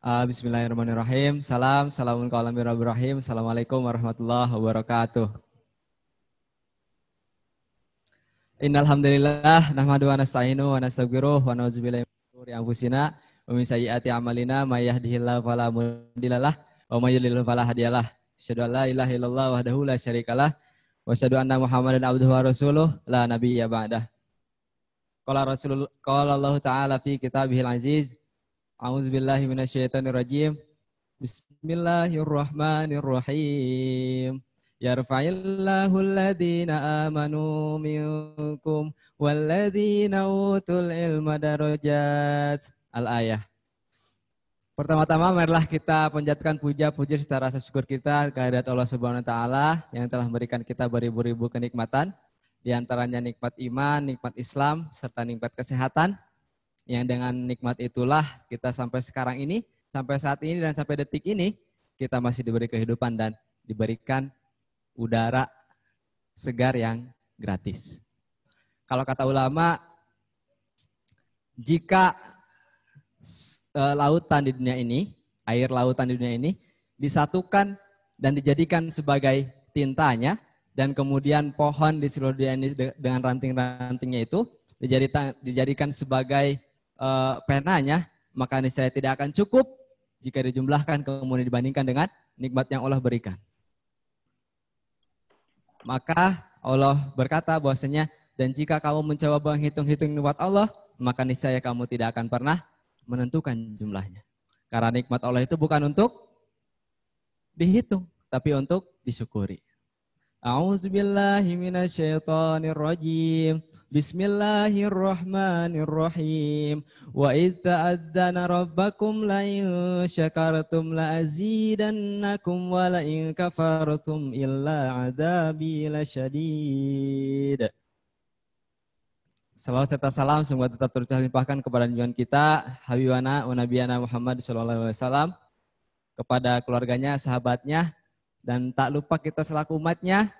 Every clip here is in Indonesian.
Bismillahirrahmanirrahim. Assalamualaikum warahmatullahi wabarakatuh. Innal hamdalillah nahmadu wa nasta'inu wa nastaghfiruh wa na'udzubillahi min shururi anfusina wa min sayyiati a'malina may yahdihillahu fala mudhillalah wa may yudlil fala hadiyalah. Asyhadu an la ilaha illallah wahdahu la syarikalah wa asyhadu anna Muhammadan abduhu wa rasuluh la nabiyya ba'dah. Qala Allah ta'ala fi kitabihil aziz. A'udzubillahi minasyaitonirrajim. Bismillahirrahmanirrahim. Yarfa'illahu alladhina amanu minkum walladhina utul ilma darajat. Al-ayah. Pertama-tama marilah kita panjatkan puja-puji serta rasa syukur kita kehadirat Allah Subhanahu wa taala yang telah memberikan kita beribu-ribu kenikmatan, di antaranya nikmat iman, nikmat Islam, serta nikmat kesehatan. Yang dengan nikmat itulah kita sampai sekarang ini, sampai saat ini dan sampai detik ini, kita masih diberi kehidupan dan diberikan udara segar yang gratis. Kalau kata ulama, jika lautan di dunia ini, air lautan di dunia ini, disatukan dan dijadikan sebagai tintanya, dan kemudian pohon di seluruh dunia ini dengan ranting-rantingnya itu dijadikan sebagai penanya, maka niscaya tidak akan cukup jika dijumlahkan kemudian dibandingkan dengan nikmat yang Allah berikan. Maka Allah berkata bahwasanya, dan jika kamu mencoba menghitung-hitung nikmat Allah, maka niscaya kamu tidak akan pernah menentukan jumlahnya. Karena nikmat Allah itu bukan untuk dihitung, tapi untuk disyukuri. A'udzubillahi minasyaitonirrajim. Bismillahirrahmanirrahim. Wa idz ta'adzana rabbakum la in syakartum la azidannakum wa la in kafartum illa adzabi lasyadid. Salawat serta salam semoga tetap terlimpahkan kepada junjungan kita Habibana wa Nabiyana Muhammad sallallahu alaihi wasallam, kepada keluarganya, sahabatnya, dan tak lupa kita selaku umatnya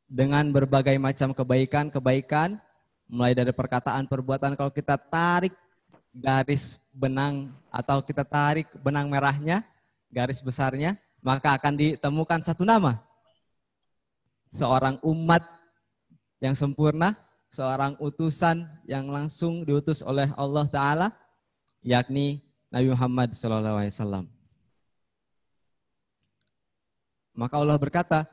dengan berbagai macam kebaikan, mulai dari perkataan, perbuatan. Kalau kita tarik garis benang atau kita tarik benang merahnya, garis besarnya, maka akan ditemukan satu nama. Seorang umat yang sempurna, seorang utusan yang langsung diutus oleh Allah Ta'ala, yakni Nabi Muhammad SAW. Maka Allah berkata,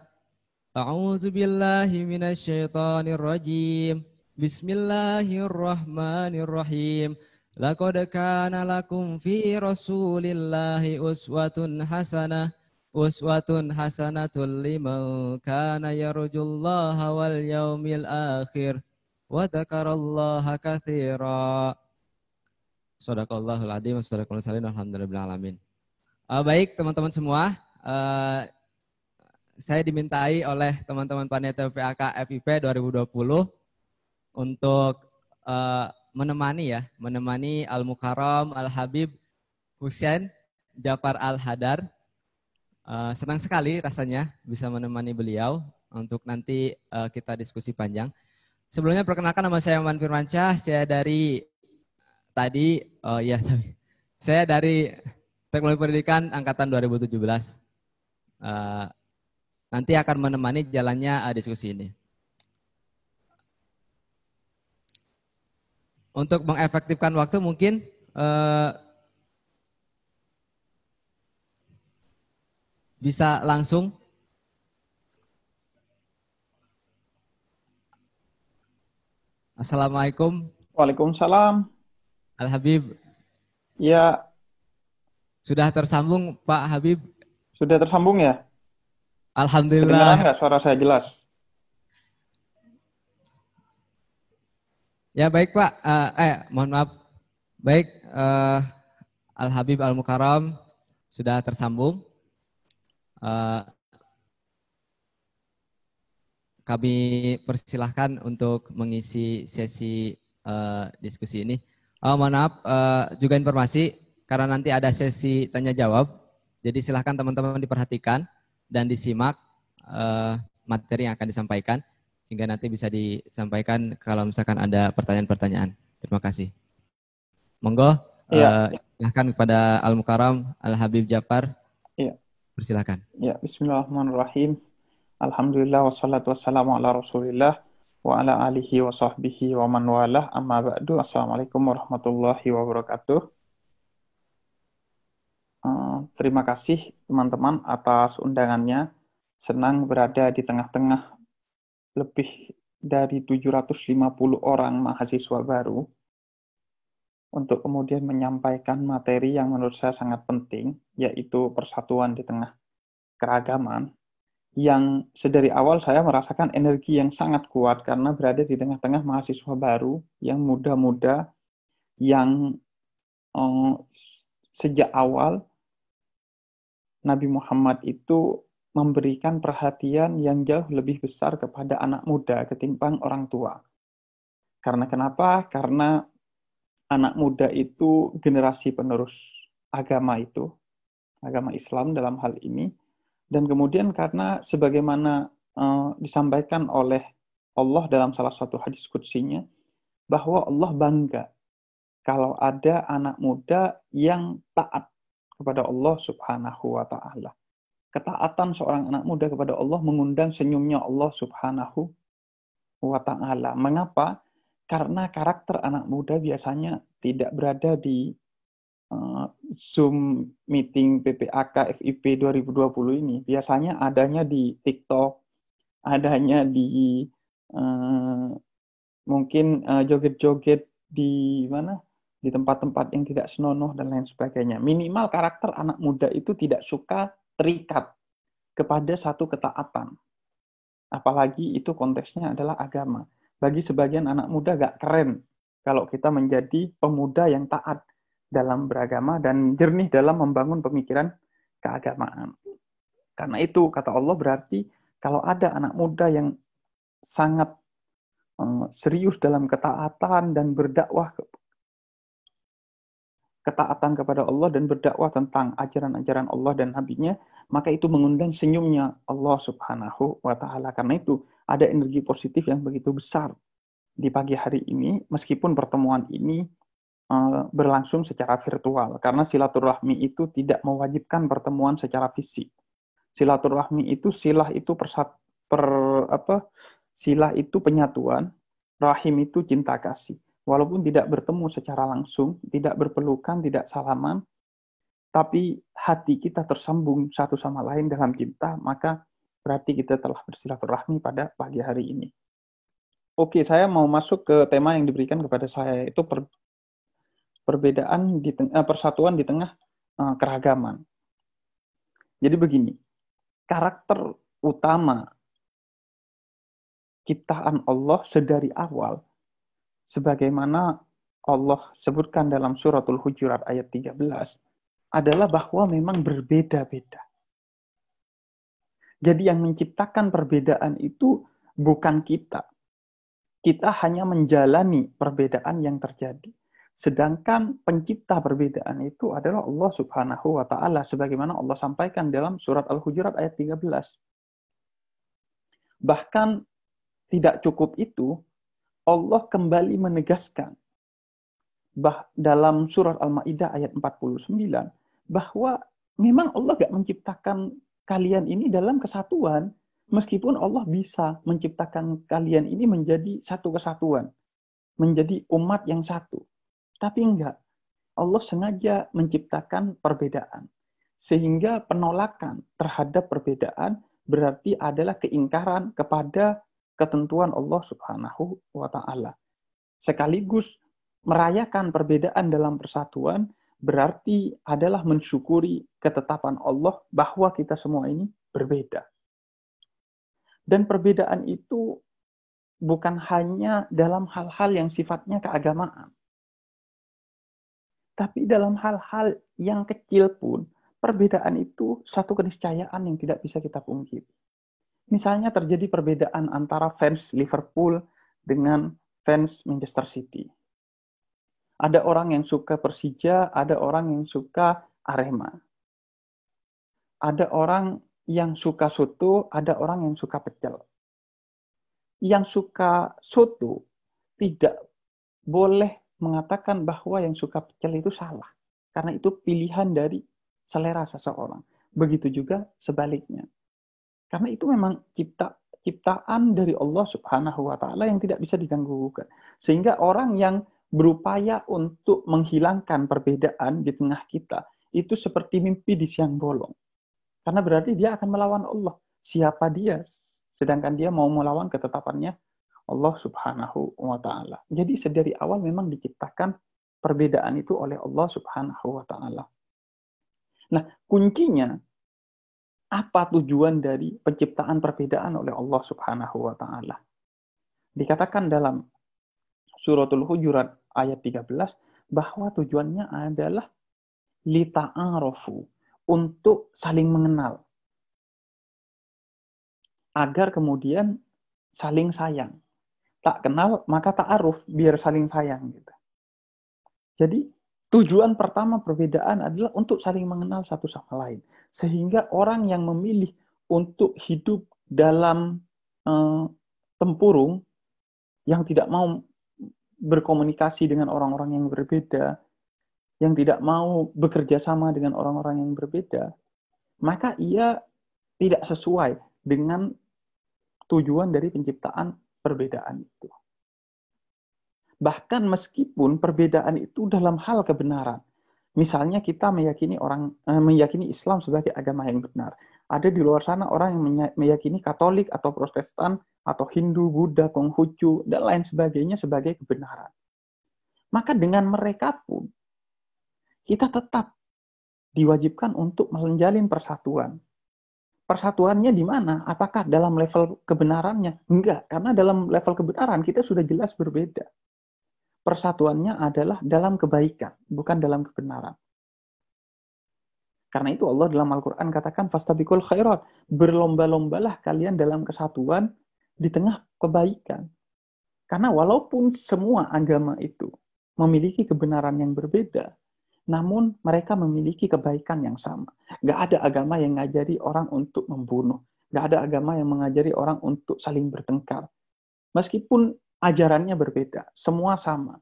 A'udzubillahi minasyaitonirrajim. Bismillahirrahmanirrahim. Laqad kana lakum fi Rasulillahi uswatun hasanatul liman kana yarjullaha wal yaumil akhir wa dzakarallaha katsira. Shadaqallahul adzim wa shadaqallahul salim. Alhamdulillahil alamin. Baik teman-teman semua, saya dimintai oleh teman-teman panitia PAK FIP 2020 untuk menemani Al-Mukarram Al-Habib Husain Jafar Al-Hadar. Senang sekali rasanya bisa menemani beliau untuk nanti kita diskusi panjang. Sebelumnya perkenalkan, nama saya Iman Firmansyah, saya dari saya dari Teknologi Pendidikan angkatan 2017. Nanti akan menemani jalannya diskusi ini. Untuk mengefektifkan waktu mungkin bisa langsung. Assalamualaikum. Waalaikumsalam. Al-Habib. Ya. Sudah tersambung Pak Habib? Sudah tersambung ya? Alhamdulillah. Kedengaran nggak suara saya jelas? Ya baik Pak, mohon maaf. Baik, Al-Habib Al-Mukarram sudah tersambung. Kami persilahkan untuk mengisi sesi diskusi ini. Mohon maaf, juga informasi, karena nanti ada sesi tanya jawab. Jadi silahkan teman-teman diperhatikan dan disimak materi yang akan disampaikan, sehingga nanti bisa disampaikan kalau misalkan ada pertanyaan-pertanyaan. Terima kasih. Monggo, Silahkan kepada Al-Mukarram Al-Habib Jafar. Iya, Persilakan. ya. Bismillahirrahmanirrahim. Alhamdulillah wassalatu wassalamu ala Rasulillah wa ala alihi wa sahbihi wa man walah. Amma ba'du. Assalamualaikum warahmatullahi wabarakatuh. Terima kasih teman-teman atas undangannya. Senang berada di tengah-tengah lebih dari 750 orang mahasiswa baru untuk kemudian menyampaikan materi yang menurut saya sangat penting, yaitu persatuan di tengah keragaman, yang sedari awal saya merasakan energi yang sangat kuat karena berada di tengah-tengah mahasiswa baru yang muda-muda, yang sejak awal Nabi Muhammad itu memberikan perhatian yang jauh lebih besar kepada anak muda ketimbang orang tua. Karena kenapa? Karena anak muda itu generasi penerus agama itu, agama Islam dalam hal ini. Dan kemudian karena sebagaimana disampaikan oleh Allah dalam salah satu hadis qudsinya, bahwa Allah bangga kalau ada anak muda yang taat kepada Allah Subhanahu wa ta'ala. Ketaatan seorang anak muda kepada Allah mengundang senyumnya Allah Subhanahu wa ta'ala. Mengapa? Karena karakter anak muda biasanya tidak berada di Zoom meeting PPAK FIP 2020 ini. Biasanya adanya di TikTok, adanya di mungkin joget-joget di mana? Di tempat-tempat yang tidak senonoh dan lain sebagainya. Minimal karakter anak muda itu tidak suka terikat kepada satu ketaatan. Apalagi itu konteksnya adalah agama. Bagi sebagian anak muda gak keren kalau kita menjadi pemuda yang taat dalam beragama dan jernih dalam membangun pemikiran keagamaan. Karena itu, kata Allah, berarti kalau ada anak muda yang sangat serius dalam ketaatan dan berdakwah ketaatan kepada Allah dan berdakwah tentang ajaran-ajaran Allah dan Nabi-Nya, maka itu mengundang senyumnya Allah Subhanahu wa ta'ala. Karena itu ada energi positif yang begitu besar di pagi hari ini, meskipun pertemuan ini berlangsung secara virtual. Karena silaturahmi itu tidak mewajibkan pertemuan secara fisik. Silaturahmi itu, silah itu silah itu penyatuan, rahim itu cinta kasih. Walaupun tidak bertemu secara langsung, tidak berpelukan, tidak salaman, tapi hati kita tersambung satu sama lain dalam cinta, maka berarti kita telah bersilaturahmi pada pagi hari ini. Oke, saya mau masuk ke tema yang diberikan kepada saya, itu perbedaan persatuan di tengah keragaman. Jadi begini, karakter utama ciptaan Allah sedari awal, sebagaimana Allah sebutkan dalam suratul Hujurat ayat 13, adalah bahwa memang berbeda-beda. Jadi yang menciptakan perbedaan itu bukan kita. Kita hanya menjalani perbedaan yang terjadi. Sedangkan pencipta perbedaan itu adalah Allah Subhanahu wa ta'ala, sebagaimana Allah sampaikan dalam surat Al-Hujurat ayat 13. Bahkan tidak cukup itu, Allah kembali menegaskan dalam surat Al-Ma'idah ayat 49 bahwa memang Allah gak menciptakan kalian ini dalam kesatuan, meskipun Allah bisa menciptakan kalian ini menjadi satu kesatuan, menjadi umat yang satu. Tapi enggak, Allah sengaja menciptakan perbedaan. Sehingga penolakan terhadap perbedaan berarti adalah keingkaran kepada ketentuan Allah Subhanahu wa ta'ala. Sekaligus merayakan perbedaan dalam persatuan berarti adalah mensyukuri ketetapan Allah bahwa kita semua ini berbeda. Dan perbedaan itu bukan hanya dalam hal-hal yang sifatnya keagamaan. Tapi dalam hal-hal yang kecil pun, perbedaan itu satu keniscayaan yang tidak bisa kita pungkiri. Misalnya terjadi perbedaan antara fans Liverpool dengan fans Manchester City. Ada orang yang suka Persija, ada orang yang suka Arema. Ada orang yang suka soto, ada orang yang suka pecel. Yang suka soto tidak boleh mengatakan bahwa yang suka pecel itu salah. Karena itu pilihan dari selera seseorang. Begitu juga sebaliknya. Karena itu memang ciptaan dari Allah Subhanahu wa taala yang tidak bisa diganggu-gugat. Sehingga orang yang berupaya untuk menghilangkan perbedaan di tengah kita itu seperti mimpi di siang bolong. Karena berarti dia akan melawan Allah. Siapa dia? Sedangkan dia mau melawan ketetapannya Allah Subhanahu wa taala. Jadi sedari awal memang diciptakan perbedaan itu oleh Allah Subhanahu wa taala. Nah, kuncinya apa tujuan dari penciptaan perbedaan oleh Allah Subhanahu wa taala? Dikatakan dalam Suratul Hujurat ayat 13 bahwa tujuannya adalah lita'arofu, untuk saling mengenal. Agar kemudian saling sayang. Tak kenal maka ta'aruf, biar saling sayang gitu. Jadi tujuan pertama perbedaan adalah untuk saling mengenal satu sama lain. Sehingga orang yang memilih untuk hidup dalam tempurung yang tidak mau berkomunikasi dengan orang-orang yang berbeda, yang tidak mau bekerja sama dengan orang-orang yang berbeda, maka ia tidak sesuai dengan tujuan dari penciptaan perbedaan itu. Bahkan meskipun perbedaan itu dalam hal kebenaran. Misalnya kita meyakini Islam sebagai agama yang benar. Ada di luar sana orang yang meyakini Katolik atau Protestan atau Hindu, Buddha, Konghucu, dan lain sebagainya sebagai kebenaran. Maka dengan mereka pun kita tetap diwajibkan untuk menjalin persatuan. Persatuannya di mana? Apakah dalam level kebenarannya? Enggak, karena dalam level kebenaran kita sudah jelas berbeda. Persatuannya adalah dalam kebaikan, bukan dalam kebenaran. Karena itu Allah dalam Al-Quran katakan, fastabiqul khairat, berlomba-lombalah kalian dalam kesatuan di tengah kebaikan. Karena walaupun semua agama itu memiliki kebenaran yang berbeda, namun mereka memiliki kebaikan yang sama. Gak ada agama yang mengajari orang untuk membunuh. Gak ada agama yang mengajari orang untuk saling bertengkar. Meskipun ajarannya berbeda, semua sama.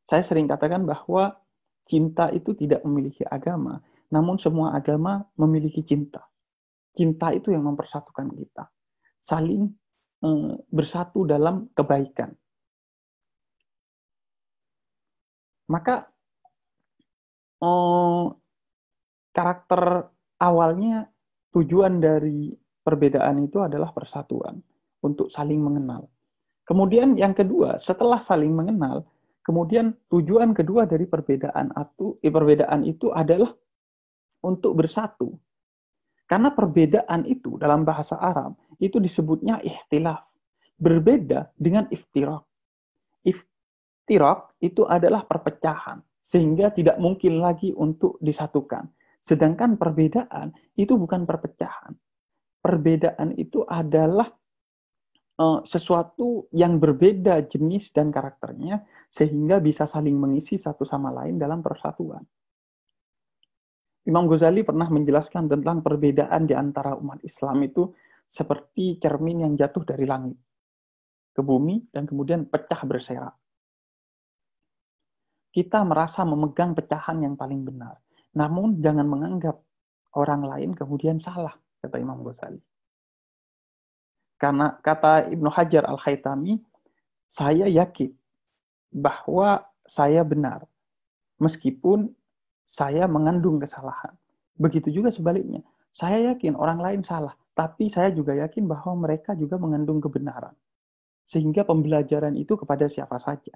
Saya sering katakan bahwa cinta itu tidak memiliki agama, namun semua agama memiliki cinta. Cinta itu yang mempersatukan kita. Saling bersatu dalam kebaikan. Maka karakter awalnya, tujuan dari perbedaan itu adalah persatuan, untuk saling mengenal. Kemudian yang kedua, setelah saling mengenal, kemudian tujuan kedua dari perbedaan itu adalah untuk bersatu. Karena perbedaan itu dalam bahasa Arab itu disebutnya ikhtilaf. Berbeda dengan iftirak. Iftirak itu adalah perpecahan, sehingga tidak mungkin lagi untuk disatukan. Sedangkan perbedaan itu bukan perpecahan. Perbedaan itu adalah sesuatu yang berbeda jenis dan karakternya, sehingga bisa saling mengisi satu sama lain dalam persatuan. Imam Ghazali pernah menjelaskan tentang perbedaan di antara umat Islam itu seperti cermin yang jatuh dari langit ke bumi dan kemudian pecah berserak. Kita merasa memegang pecahan yang paling benar, namun jangan menganggap orang lain kemudian salah, kata Imam Ghazali. Karena kata Ibnu Hajar Al-Haytami, saya yakin bahwa saya benar, meskipun saya mengandung kesalahan. Begitu juga sebaliknya. Saya yakin orang lain salah, tapi saya juga yakin bahwa mereka juga mengandung kebenaran. Sehingga pembelajaran itu kepada siapa saja.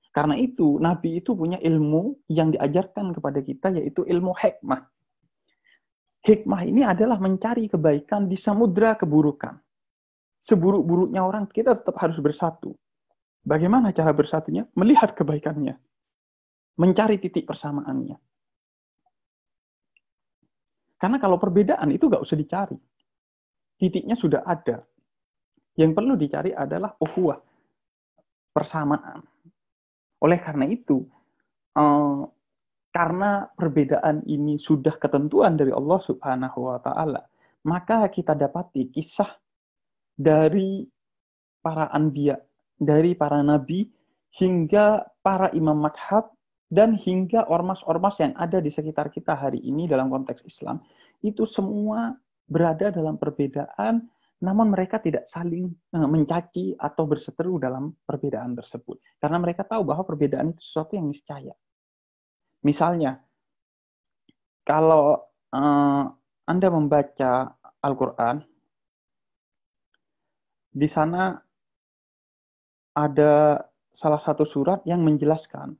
Karena itu, Nabi itu punya ilmu yang diajarkan kepada kita, yaitu ilmu hikmah. Hikmah ini adalah mencari kebaikan di samudra keburukan. Seburuk-buruknya orang, kita tetap harus bersatu. Bagaimana cara bersatunya? Melihat kebaikannya. Mencari titik persamaannya. Karena kalau perbedaan itu nggak usah dicari. Titiknya sudah ada. Yang perlu dicari adalah ukhuwah, persamaan. Oleh karena itu, karena perbedaan ini sudah ketentuan dari Allah Subhanahu wa Ta'ala, maka kita dapati kisah dari para anbiya, dari para nabi, hingga para imam madhab dan hingga ormas-ormas yang ada di sekitar kita hari ini dalam konteks Islam, itu semua berada dalam perbedaan, namun mereka tidak saling mencaci atau berseteru dalam perbedaan tersebut. Karena mereka tahu bahwa perbedaan itu sesuatu yang niscaya. Misalnya, kalau Anda membaca Al-Quran, di sana ada salah satu surat yang menjelaskan,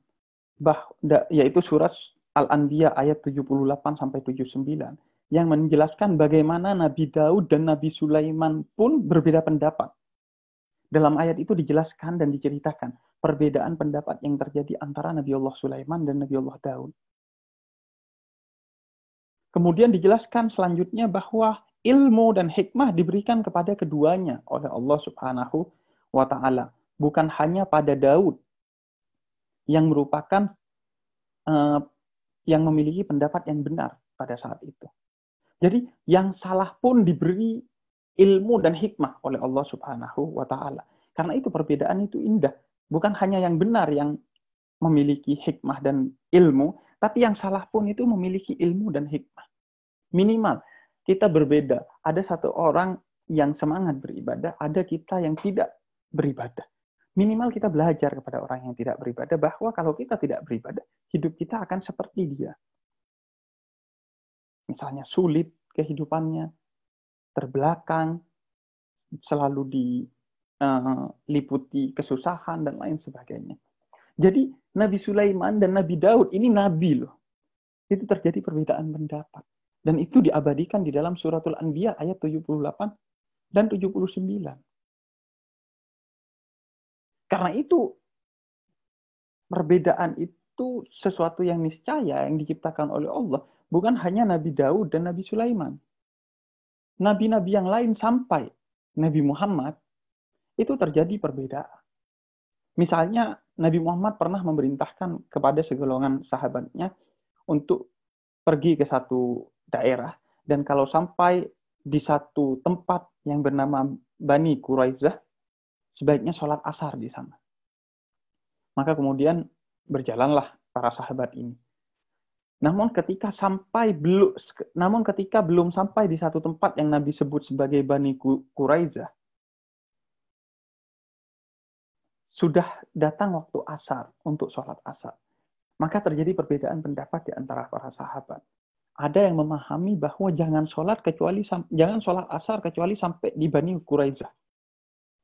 yaitu surat Al-Anbiya ayat 78-79, yang menjelaskan bagaimana Nabi Daud dan Nabi Sulaiman pun berbeda pendapat. Dalam ayat itu dijelaskan dan diceritakan perbedaan pendapat yang terjadi antara Nabi Allah Sulaiman dan Nabi Allah Daud. Kemudian dijelaskan selanjutnya bahwa ilmu dan hikmah diberikan kepada keduanya oleh Allah Subhanahu wa Ta'ala. Bukan hanya pada Daud yang merupakan yang memiliki pendapat yang benar pada saat itu. Jadi yang salah pun diberi ilmu dan hikmah oleh Allah Subhanahu wa Ta'ala. Karena itu perbedaan itu indah. Bukan hanya yang benar yang memiliki hikmah dan ilmu, tapi yang salah pun itu memiliki ilmu dan hikmah. Minimal kita berbeda. Ada satu orang yang semangat beribadah, ada kita yang tidak beribadah. Minimal kita belajar kepada orang yang tidak beribadah bahwa kalau kita tidak beribadah, hidup kita akan seperti dia. Misalnya sulit kehidupannya, terbelakang, selalu diliputi kesusahan dan lain sebagainya. Jadi Nabi Sulaiman dan Nabi Daud ini nabi loh. Itu terjadi perbedaan pendapat. Dan itu diabadikan di dalam suratul Anbiya ayat 78 dan 79. Karena itu, perbedaan itu sesuatu yang niscaya, yang diciptakan oleh Allah. Bukan hanya Nabi Daud dan Nabi Sulaiman. Nabi-nabi yang lain sampai Nabi Muhammad, itu terjadi perbedaan. Misalnya, Nabi Muhammad pernah memerintahkan kepada segolongan sahabatnya untuk pergi ke satu daerah. Dan kalau sampai di satu tempat yang bernama Bani Quraizah, sebaiknya sholat asar di sana. Maka kemudian berjalanlah para sahabat ini. Namun ketika belum sampai di satu tempat yang Nabi sebut sebagai Bani Quraizah, sudah datang waktu asar untuk sholat asar. Maka terjadi perbedaan pendapat di antara para sahabat. Ada yang memahami bahwa jangan sholat asar kecuali sampai di Bani Quraizah.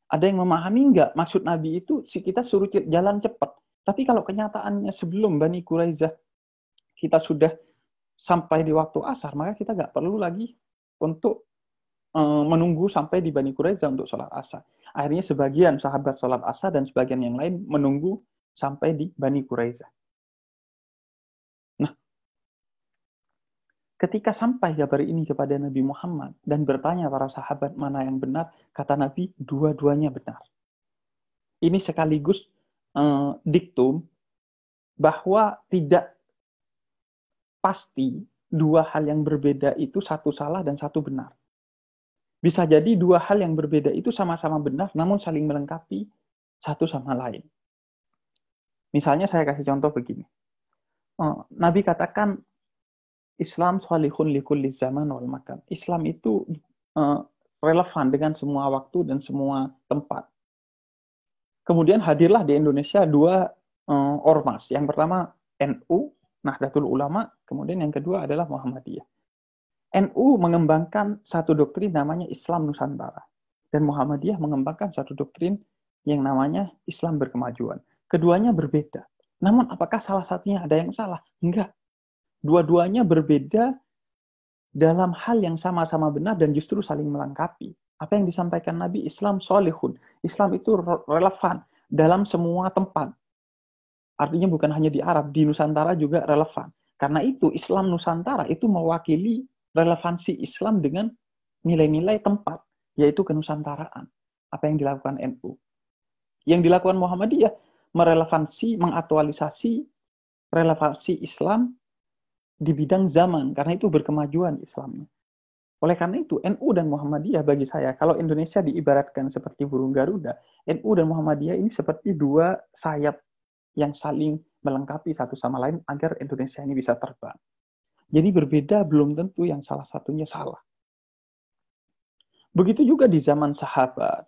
Ada yang memahami enggak, maksud Nabi itu kita suruh jalan cepat. Tapi kalau kenyataannya sebelum Bani Quraizah kita sudah sampai di waktu asar, maka kita enggak perlu lagi untuk menunggu sampai di Bani Quraizah untuk sholat asar. Akhirnya sebagian sahabat sholat asar dan sebagian yang lain menunggu sampai di Bani Quraizah. Nah, ketika sampai kabar ini kepada Nabi Muhammad dan bertanya para sahabat mana yang benar, kata Nabi, dua-duanya benar. Ini sekaligus diktum bahwa tidak pasti dua hal yang berbeda itu satu salah dan satu benar. Bisa jadi dua hal yang berbeda itu sama-sama benar, namun saling melengkapi satu sama lain. Misalnya saya kasih contoh begini. Nabi katakan, Islam sholihun likulli zaman wal makan. Islam itu relevan dengan semua waktu dan semua tempat. Kemudian hadirlah di Indonesia dua ormas. Yang pertama NU, Nahdlatul Ulama, kemudian yang kedua adalah Muhammadiyah. NU mengembangkan satu doktrin namanya Islam Nusantara. Dan Muhammadiyah mengembangkan satu doktrin yang namanya Islam berkemajuan. Keduanya berbeda. Namun apakah salah satunya ada yang salah? Enggak. Dua-duanya berbeda dalam hal yang sama-sama benar dan justru saling melengkapi. Apa yang disampaikan Nabi, Islam sholihun. Islam itu relevan dalam semua tempat. Artinya bukan hanya di Arab, di Nusantara juga relevan. Karena itu Islam Nusantara itu mewakili relevansi Islam dengan nilai-nilai tempat, yaitu kenusantaraan. Apa yang dilakukan NU. Yang dilakukan Muhammadiyah, mengaktualisasi relevansi Islam di bidang zaman, karena itu berkemajuan Islamnya. Oleh karena itu, NU dan Muhammadiyah bagi saya, kalau Indonesia diibaratkan seperti burung Garuda, NU dan Muhammadiyah ini seperti dua sayap yang saling melengkapi satu sama lain agar Indonesia ini bisa terbang. Jadi berbeda belum tentu yang salah satunya salah. Begitu juga di zaman sahabat,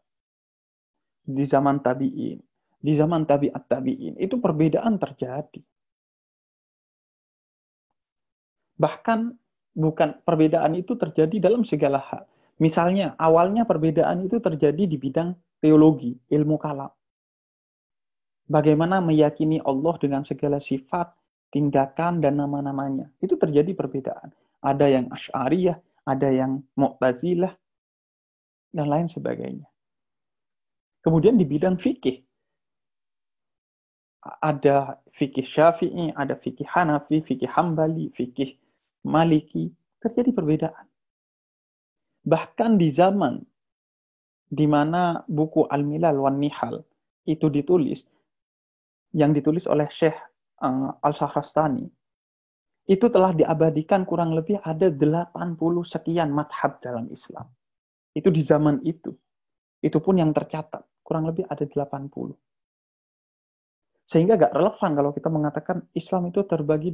di zaman tabi'in, di zaman tabi'at tabi'in, itu perbedaan terjadi. Bahkan bukan perbedaan itu terjadi dalam segala hal. Misalnya, awalnya perbedaan itu terjadi di bidang teologi, ilmu kalam. Bagaimana meyakini Allah dengan segala sifat, tindakan, dan nama-namanya. Itu terjadi perbedaan. Ada yang Asy'ariyah, ada yang Mu'tazilah, dan lain sebagainya. Kemudian di bidang fikih, ada fikih Syafi'i, ada fikih Hanafi, fikih Hambali, fikih Maliki. Terjadi perbedaan. Bahkan di zaman di mana buku Al-Milal wan Nihal itu ditulis, yang ditulis oleh Syekh Al-Shahrastani, itu telah diabadikan kurang lebih ada 80 sekian madhab dalam Islam. Itu di zaman itu. Itu pun yang tercatat. Kurang lebih ada 80. Sehingga gak relevan kalau kita mengatakan Islam itu terbagi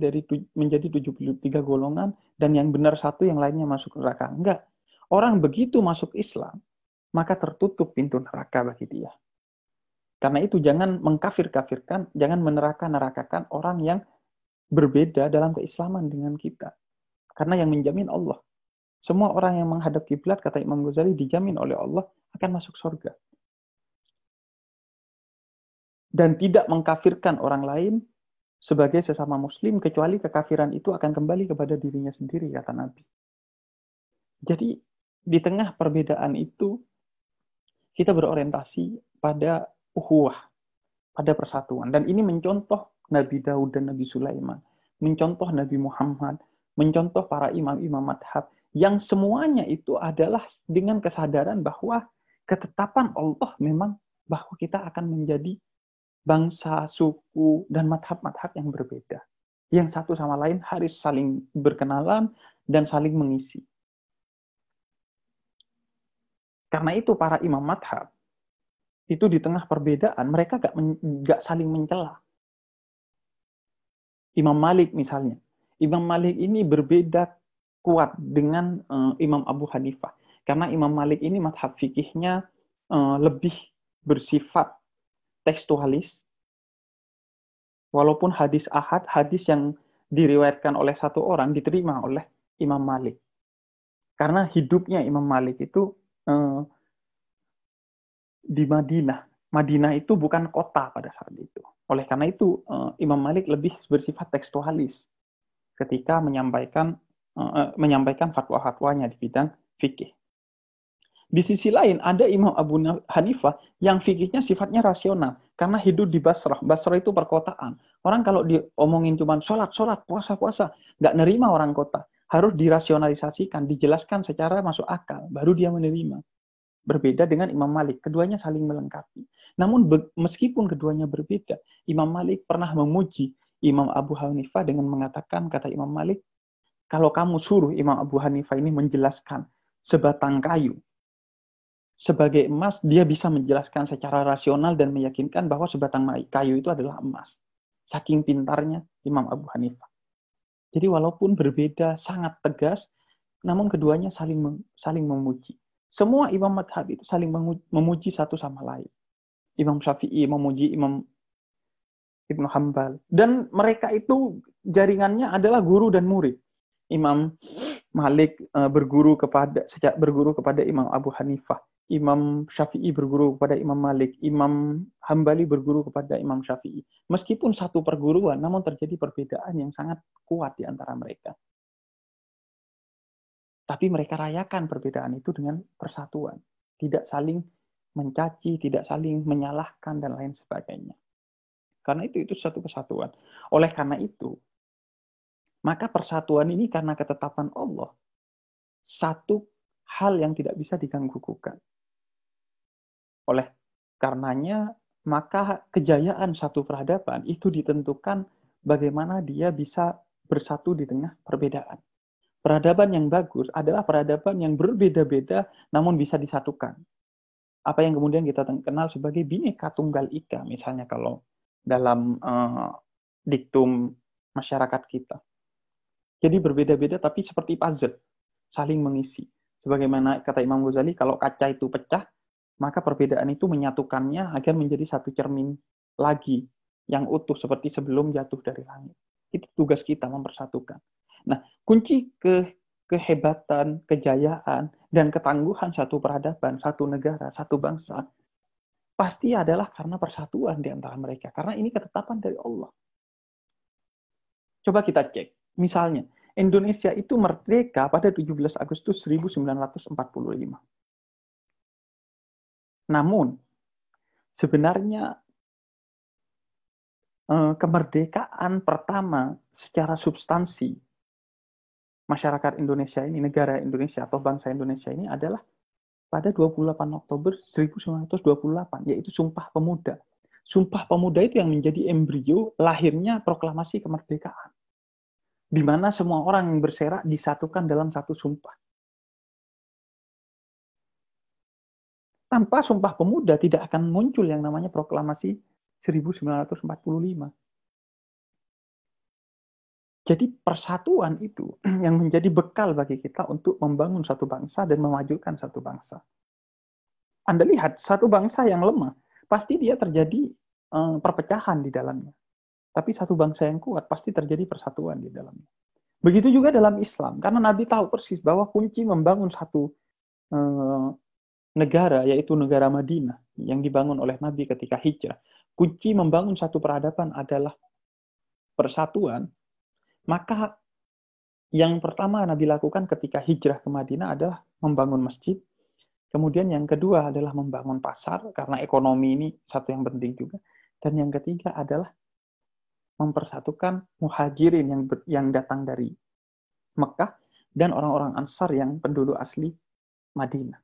menjadi 73 golongan dan yang benar satu, yang lainnya masuk neraka. Enggak. Orang begitu masuk Islam, maka tertutup pintu neraka bagi dia. Karena itu jangan mengkafir-kafirkan, jangan meneraka-nerakakan orang yang berbeda dalam keislaman dengan kita. Karena yang menjamin Allah. Semua orang yang menghadap kiblat, kata Imam Ghazali, dijamin oleh Allah akan masuk surga. Dan tidak mengkafirkan orang lain sebagai sesama muslim, kecuali kekafiran itu akan kembali kepada dirinya sendiri, kata Nabi. Jadi, di tengah perbedaan itu, kita berorientasi pada ukhuwah, pada persatuan. Dan ini mencontoh Nabi Daud dan Nabi Sulaiman, mencontoh Nabi Muhammad, mencontoh para imam-imam madhab, yang semuanya itu adalah dengan kesadaran bahwa ketetapan Allah memang bahwa kita akan menjadi bangsa, suku, dan madhab-madhab yang berbeda. Yang satu sama lain harus saling berkenalan dan saling mengisi. Karena itu para imam madhab, itu di tengah perbedaan, mereka gak saling mencela. Imam Malik misalnya. Imam Malik ini berbeda kuat dengan Imam Abu Hanifah. Karena Imam Malik ini madhab fikihnya lebih bersifat tekstualis. Walaupun hadis ahad, hadis yang diriwayatkan oleh satu orang diterima oleh Imam Malik. Karena hidupnya Imam Malik itu di Madinah. Madinah itu bukan kota pada saat itu. Oleh karena itu, Imam Malik lebih bersifat tekstualis ketika menyampaikan fatwa-fatwanya di bidang fikih. Di sisi lain, ada Imam Abu Hanifah yang fikihnya sifatnya rasional. Karena hidup di Basrah. Basrah itu perkotaan. Orang kalau diomongin cuma sholat, puasa, nggak nerima orang kota. Harus dirasionalisasikan, dijelaskan secara masuk akal. Baru dia menerima. Berbeda dengan Imam Malik. Keduanya saling melengkapi. Namun meskipun keduanya berbeda, Imam Malik pernah memuji Imam Abu Hanifah dengan mengatakan, kata Imam Malik, kalau kamu suruh Imam Abu Hanifah ini menjelaskan sebatang kayu sebagai emas, dia bisa menjelaskan secara rasional dan meyakinkan bahwa sebatang kayu itu adalah emas. Saking pintarnya Imam Abu Hanifah. Jadi walaupun berbeda, sangat tegas, namun keduanya saling memuji. Semua imam madhab itu saling memuji satu sama lain. Imam Syafi'i memuji Imam Ibnu Hambal. Dan mereka itu jaringannya adalah guru dan murid. Imam Malik berguru kepada Imam Abu Hanifah. Imam Syafi'i berguru kepada Imam Malik. Imam Hambali berguru kepada Imam Syafi'i. Meskipun satu perguruan, namun terjadi perbedaan yang sangat kuat di antara mereka. Tapi mereka rayakan perbedaan itu dengan persatuan. Tidak saling mencaci, tidak saling menyalahkan, dan lain sebagainya. Karena itu satu kesatuan. Oleh karena itu, maka persatuan ini karena ketetapan Allah, satu hal yang tidak bisa diganggu-gugat. Oleh karenanya, maka kejayaan satu peradaban itu ditentukan bagaimana dia bisa bersatu di tengah perbedaan. Peradaban yang bagus adalah peradaban yang berbeda-beda namun bisa disatukan. Apa yang kemudian kita kenal sebagai Bhinneka Tunggal Ika. Misalnya kalau dalam diktum masyarakat kita. Jadi berbeda-beda tapi seperti puzzle, saling mengisi. Sebagaimana kata Imam Ghazali, kalau kaca itu pecah, maka perbedaan itu menyatukannya agar menjadi satu cermin lagi yang utuh seperti sebelum jatuh dari langit. Itu tugas kita, mempersatukan. Nah, kunci kehebatan, kejayaan, dan ketangguhan satu peradaban, satu negara, satu bangsa, pasti adalah karena persatuan di antara mereka. Karena ini ketetapan dari Allah. Coba kita cek. Misalnya, Indonesia itu merdeka pada 17 Agustus 1945. Namun, sebenarnya kemerdekaan pertama secara substansi masyarakat Indonesia ini, negara Indonesia atau bangsa Indonesia ini adalah pada 28 Oktober 1928, yaitu Sumpah Pemuda. Sumpah Pemuda itu yang menjadi embrio lahirnya proklamasi kemerdekaan, di mana semua orang yang berserak disatukan dalam satu sumpah. Tanpa Sumpah Pemuda tidak akan muncul yang namanya proklamasi 1945. Jadi persatuan itu yang menjadi bekal bagi kita untuk membangun satu bangsa dan memajukan satu bangsa. Anda lihat, satu bangsa yang lemah, pasti dia terjadi perpecahan di dalamnya. Tapi satu bangsa yang kuat, pasti terjadi persatuan di dalamnya. Begitu juga dalam Islam, karena Nabi tahu persis bahwa kunci membangun satu negara, yaitu negara Madinah, yang dibangun oleh Nabi ketika hijrah. Kunci membangun satu peradaban adalah persatuan. Maka yang pertama Nabi lakukan ketika hijrah ke Madinah adalah membangun masjid. Kemudian yang kedua adalah membangun pasar, karena ekonomi ini satu yang penting juga. Dan yang ketiga adalah mempersatukan muhajirin yang datang dari Mekah dan orang-orang Ansar yang penduduk asli Madinah.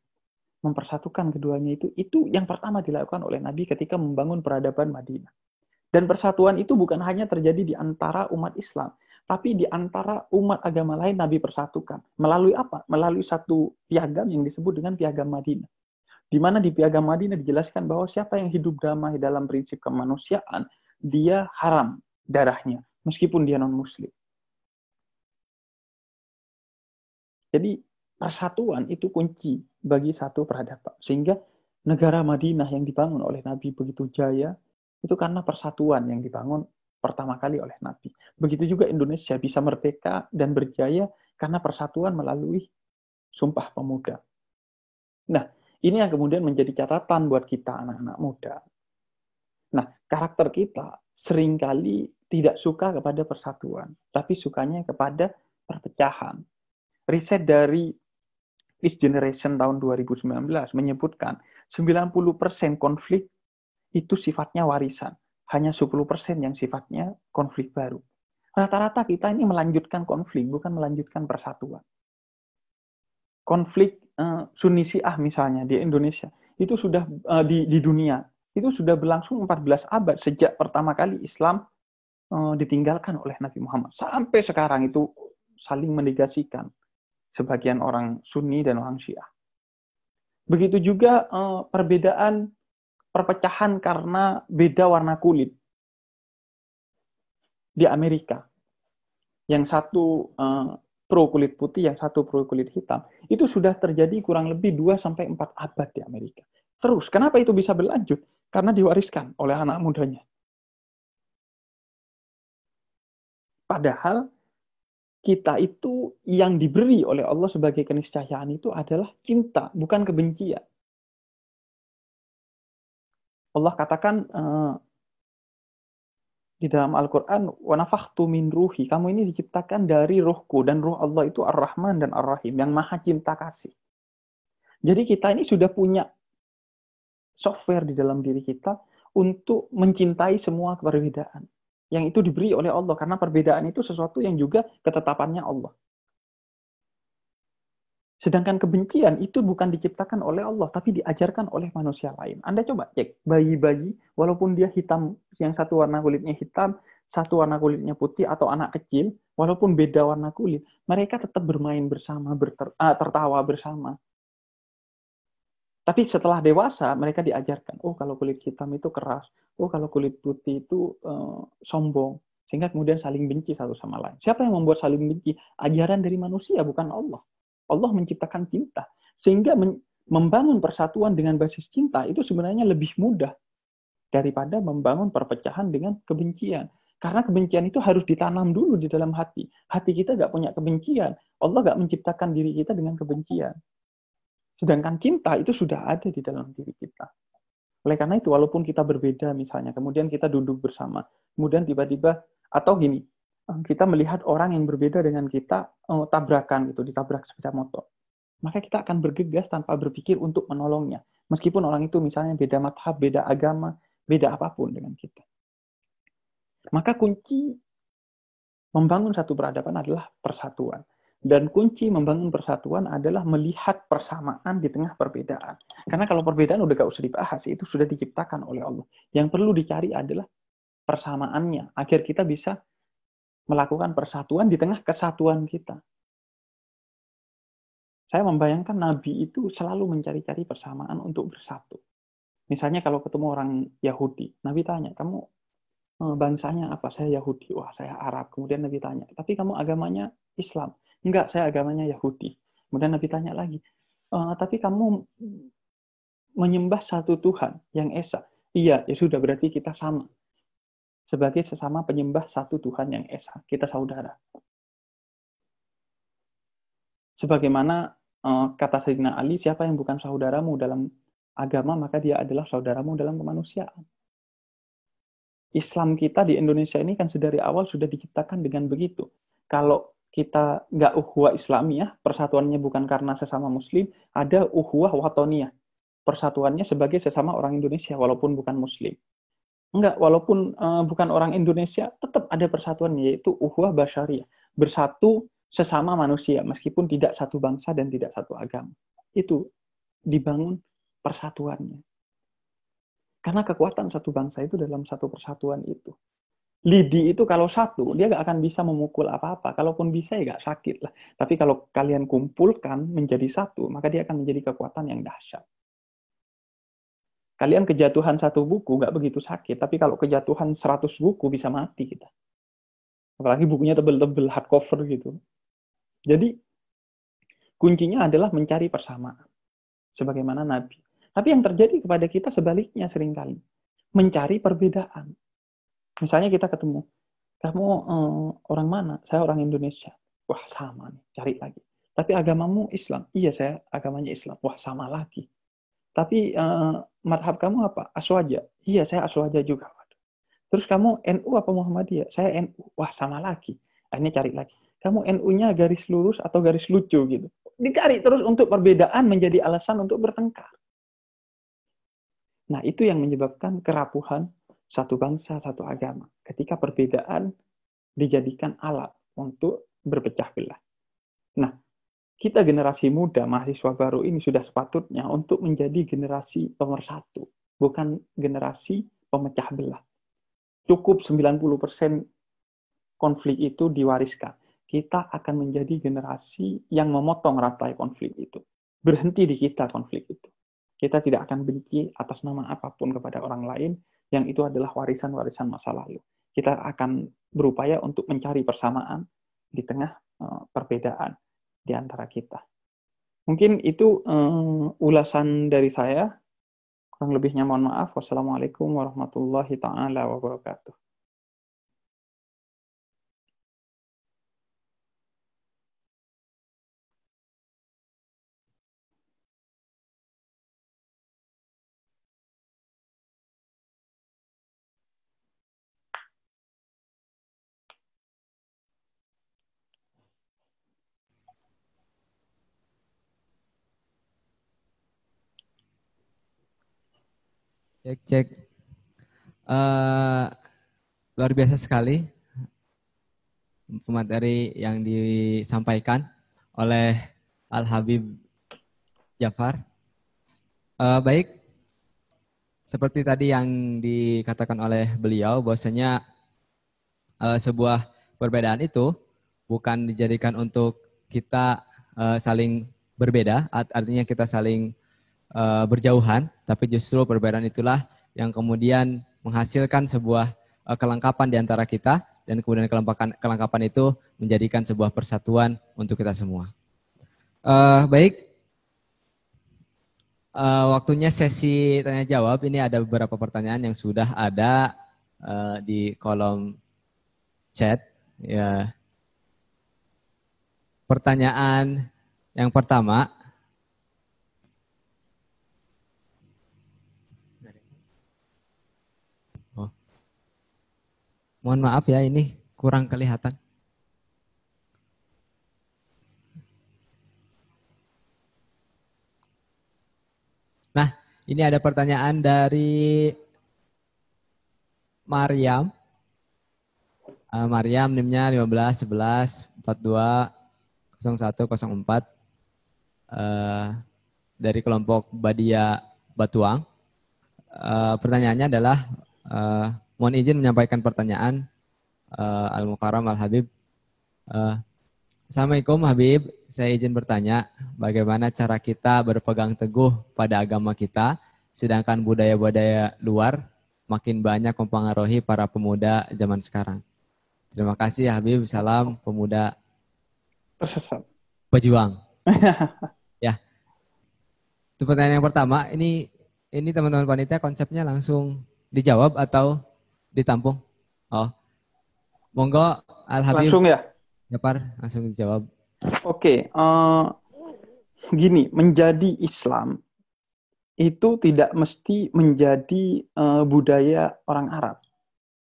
Mempersatukan keduanya itu yang pertama dilakukan oleh Nabi ketika membangun peradaban Madinah. Dan persatuan itu bukan hanya terjadi di antara umat Islam, tapi di antara umat agama lain Nabi persatukan. Melalui apa? Melalui satu piagam yang disebut dengan Piagam Madinah. Di mana di Piagam Madinah dijelaskan bahwa siapa yang hidup damai dalam prinsip kemanusiaan, dia haram darahnya, meskipun dia non-muslim. Jadi persatuan itu kunci bagi satu peradaban. Sehingga negara Madinah yang dibangun oleh Nabi begitu jaya, itu karena persatuan yang dibangun pertama kali oleh Nabi. Begitu juga Indonesia bisa merdeka dan berjaya karena persatuan melalui Sumpah Pemuda. Nah, ini yang kemudian menjadi catatan buat kita anak-anak muda. Nah, karakter kita seringkali tidak suka kepada persatuan, tapi sukanya kepada perpecahan. Riset dari Peace Generation tahun 2019 menyebutkan 90% konflik itu sifatnya warisan. Hanya 10% yang sifatnya konflik baru. Rata-rata kita ini melanjutkan konflik, bukan melanjutkan persatuan. Konflik Sunni Syiah misalnya di Indonesia, itu sudah di dunia, itu sudah berlangsung 14 abad sejak pertama kali Islam ditinggalkan oleh Nabi Muhammad. Sampai sekarang itu saling menegasikan sebagian orang Sunni dan orang Syiah. Begitu juga perbedaan perpecahan karena beda warna kulit di Amerika. Yang satu pro kulit putih, yang satu pro kulit hitam. Itu sudah terjadi kurang lebih 2-4 abad di Amerika. Terus, kenapa itu bisa berlanjut? Karena diwariskan oleh anak mudanya. Padahal kita itu yang diberi oleh Allah sebagai keniscayaan itu adalah cinta, bukan kebencian. Allah katakan di dalam Al-Quran, وَنَفَخْتُ مِنْ ruhi, kamu ini diciptakan dari ruhku, dan ruh Allah itu Ar-Rahman dan Ar-Rahim, yang maha cinta kasih. Jadi kita ini sudah punya software di dalam diri kita untuk mencintai semua perbedaan. Yang itu diberi oleh Allah, karena perbedaan itu sesuatu yang juga ketetapannya Allah. Sedangkan kebencian itu bukan diciptakan oleh Allah, tapi diajarkan oleh manusia lain. Anda coba cek, bayi-bayi, walaupun dia hitam, yang satu warna kulitnya hitam, satu warna kulitnya putih, atau anak kecil, walaupun beda warna kulit, mereka tetap bermain bersama, tertawa bersama. Tapi setelah dewasa, mereka diajarkan, oh kalau kulit hitam itu keras, oh kalau kulit putih itu sombong. Sehingga kemudian saling benci satu sama lain. Siapa yang membuat saling benci? Ajaran dari manusia, bukan Allah. Allah menciptakan cinta. Sehingga membangun persatuan dengan basis cinta itu sebenarnya lebih mudah daripada membangun perpecahan dengan kebencian. Karena kebencian itu harus ditanam dulu di dalam hati. Hati kita nggak punya kebencian. Allah nggak menciptakan diri kita dengan kebencian. Sedangkan cinta itu sudah ada di dalam diri kita. Oleh karena itu, walaupun kita berbeda misalnya, kemudian kita duduk bersama, kemudian tiba-tiba, atau gini, kita melihat orang yang berbeda dengan kita tabrakan gitu, ditabrak sepeda motor. Maka kita akan bergegas tanpa berpikir untuk menolongnya. Meskipun orang itu misalnya beda madhab, beda agama, beda apapun dengan kita. Maka kunci membangun satu peradaban adalah persatuan. Dan kunci membangun persatuan adalah melihat persamaan di tengah perbedaan. Karena kalau perbedaan udah gak usah dibahas, itu sudah diciptakan oleh Allah. Yang perlu dicari adalah persamaannya, agar kita bisa melakukan persatuan di tengah kesatuan kita. Saya membayangkan Nabi itu selalu mencari-cari persamaan untuk bersatu. Misalnya kalau ketemu orang Yahudi, Nabi tanya, kamu bangsanya apa? Saya Yahudi. Wah, saya Arab. Kemudian Nabi tanya, tapi kamu agamanya Islam? Enggak, saya agamanya Yahudi. Kemudian Nabi tanya lagi, tapi kamu menyembah satu Tuhan yang Esa? Iya, ya sudah, berarti kita sama. Sebagai sesama penyembah satu Tuhan yang Esa, kita saudara. Sebagaimana kata Sayyidina Ali, siapa yang bukan saudaramu dalam agama, maka dia adalah saudaramu dalam kemanusiaan. Islam kita di Indonesia ini kan sedari awal sudah diciptakan dengan begitu. Kalau kita nggak ukhuwah Islamiyah, persatuannya bukan karena sesama Muslim, ada ukhuwah watoniyah. Persatuannya sebagai sesama orang Indonesia, walaupun bukan Muslim. Enggak, walaupun bukan orang Indonesia, tetap ada persatuan, yaitu ukhuwah basyariyah. Bersatu sesama manusia, meskipun tidak satu bangsa dan tidak satu agama. Itu dibangun persatuannya. Karena kekuatan satu bangsa itu dalam satu persatuan itu. Lidi itu kalau satu, dia nggak akan bisa memukul apa-apa. Kalaupun bisa, ya nggak sakit lah. Tapi kalau kalian kumpulkan menjadi satu, maka dia akan menjadi kekuatan yang dahsyat. Kalian kejatuhan satu buku nggak begitu sakit, tapi kalau kejatuhan 100 buku bisa mati kita. Apalagi bukunya tebel-tebel, hardcover gitu. Jadi, kuncinya adalah mencari persamaan. Sebagaimana Nabi. Tapi yang terjadi kepada kita sebaliknya seringkali. Mencari perbedaan. Misalnya kita ketemu, kamu orang mana? Saya orang Indonesia. Wah, sama nih, cari lagi. Tapi agamamu Islam? Iya, saya agamanya Islam. Wah, sama lagi. Tapi madhab kamu apa? Aswaja? Iya, saya Aswaja juga. Terus kamu NU apa Muhammadiyah? Saya NU. Wah, sama lagi. Akhirnya cari lagi. Kamu NU-nya garis lurus atau garis lucu gitu. Dicari terus untuk perbedaan menjadi alasan untuk bertengkar. Nah, itu yang menyebabkan kerapuhan satu bangsa, satu agama. Ketika perbedaan dijadikan alat untuk berpecah belah. Nah, kita generasi muda, mahasiswa baru ini sudah sepatutnya untuk menjadi generasi pemersatu, bukan generasi pemecah belah. Cukup 90% konflik itu diwariskan. Kita akan menjadi generasi yang memotong rantai konflik itu. Berhenti di kita konflik itu. Kita tidak akan benci atas nama apapun kepada orang lain, yang itu adalah warisan-warisan masa lalu. Kita akan berupaya untuk mencari persamaan di tengah perbedaan di antara kita. Mungkin itu ulasan dari saya. Kurang lebihnya mohon maaf. Wassalamualaikum warahmatullahi taala wabarakatuh. Cek. Luar biasa sekali materi yang disampaikan oleh Al-Habib Jafar. Baik, seperti tadi yang dikatakan oleh beliau, bahwasanya sebuah perbedaan itu bukan dijadikan untuk kita saling berbeda, artinya kita saling berjauhan, tapi justru perbedaan itulah yang kemudian menghasilkan sebuah kelengkapan di antara kita. dan kemudian kelengkapan itu menjadikan sebuah persatuan untuk kita semua. Baik, waktunya sesi tanya jawab. Ini ada beberapa pertanyaan yang sudah ada di kolom chat. Ya. Pertanyaan yang pertama. Oh. Mohon maaf ya, ini kurang kelihatan. Nah, ini ada pertanyaan dari Maryam. Maryam NIM-nya 15 11 42 0104 dari kelompok Badia Batuang. Pertanyaannya adalah mohon izin menyampaikan pertanyaan Al-Mukarram Al-Habib. Assalamualaikum Habib, saya izin bertanya bagaimana cara kita berpegang teguh pada agama kita sedangkan budaya-budaya luar makin banyak mempengaruhi para pemuda zaman sekarang. Terima kasih Habib, salam pemuda Tersesat. Pejuang. Ya. Itu pertanyaan yang pertama. Ini teman-teman panitia konsepnya langsung dijawab atau ditampung? Oh. Monggo Al-Habib. Langsung ya? Japar, langsung dijawab. Oke, gini, menjadi Islam itu tidak mesti menjadi budaya orang Arab.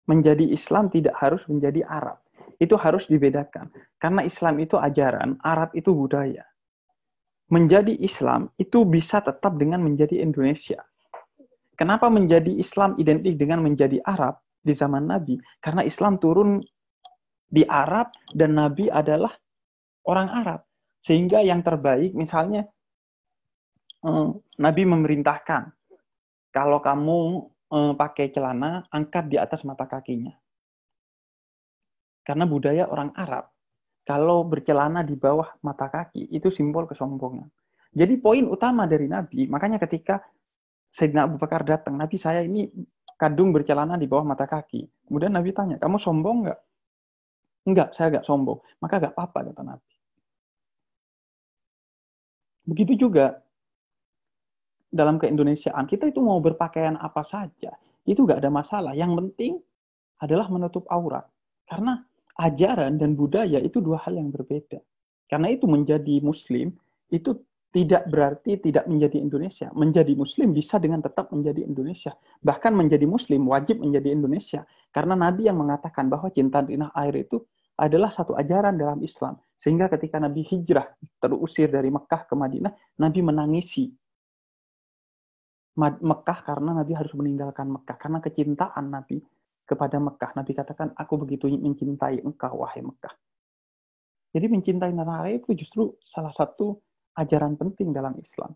Menjadi Islam tidak harus menjadi Arab. Itu harus dibedakan. Karena Islam itu ajaran, Arab itu budaya. Menjadi Islam itu bisa tetap dengan menjadi Indonesia. Kenapa menjadi Islam identik dengan menjadi Arab di zaman Nabi? Karena Islam turun di Arab dan Nabi adalah orang Arab. Sehingga yang terbaik misalnya Nabi memerintahkan kalau kamu pakai celana, angkat di atas mata kakinya. Karena budaya orang Arab, kalau bercelana di bawah mata kaki, itu simbol kesombongan. Jadi poin utama dari Nabi, makanya ketika Sayyidina Abu Bakar datang, Nabi saya ini kadung bercelana di bawah mata kaki. Kemudian Nabi tanya, kamu sombong nggak? Enggak, saya nggak sombong. Maka nggak apa-apa, kata Nabi. Begitu juga dalam keindonesiaan, kita itu mau berpakaian apa saja, itu nggak ada masalah. Yang penting adalah menutup aurat. Karena ajaran dan budaya itu dua hal yang berbeda. Karena itu menjadi Muslim, itu tidak berarti tidak menjadi Indonesia. Menjadi Muslim bisa dengan tetap menjadi Indonesia. Bahkan menjadi Muslim wajib menjadi Indonesia. Karena Nabi yang mengatakan bahwa cinta tanah air itu adalah satu ajaran dalam Islam. Sehingga ketika Nabi hijrah, terusir dari Mekah ke Madinah, Nabi menangisi Mekah karena Nabi harus meninggalkan Mekah. Karena kecintaan Nabi kepada Mekah. Nabi katakan, aku begitu mencintai engkau, wahai Mekah. Jadi mencintai tanah air itu justru salah satu ajaran penting dalam Islam.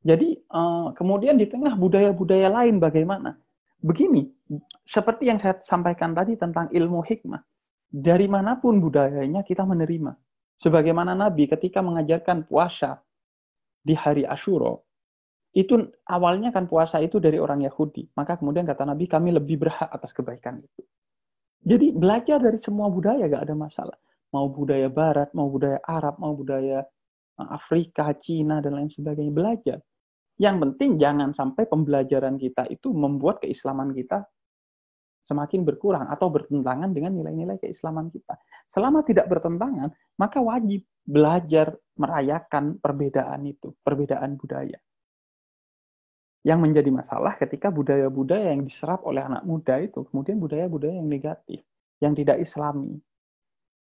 Jadi kemudian di tengah budaya-budaya lain bagaimana? Begini, seperti yang saya sampaikan tadi tentang ilmu hikmah. Dari manapun budayanya kita menerima. Sebagaimana Nabi ketika mengajarkan puasa di hari Asyura, itu awalnya kan puasa itu dari orang Yahudi. Maka kemudian kata Nabi, kami lebih berhak atas kebaikan itu. Jadi belajar dari semua budaya gak ada masalah. Mau budaya Barat, mau budaya Arab, mau budaya Afrika, Cina, dan lain sebagainya. Belajar. Yang penting jangan sampai pembelajaran kita itu membuat keislaman kita semakin berkurang atau bertentangan dengan nilai-nilai keislaman kita. Selama tidak bertentangan, maka wajib belajar merayakan perbedaan itu, perbedaan budaya. Yang menjadi masalah ketika budaya-budaya yang diserap oleh anak muda itu, kemudian budaya-budaya yang negatif, yang tidak islami.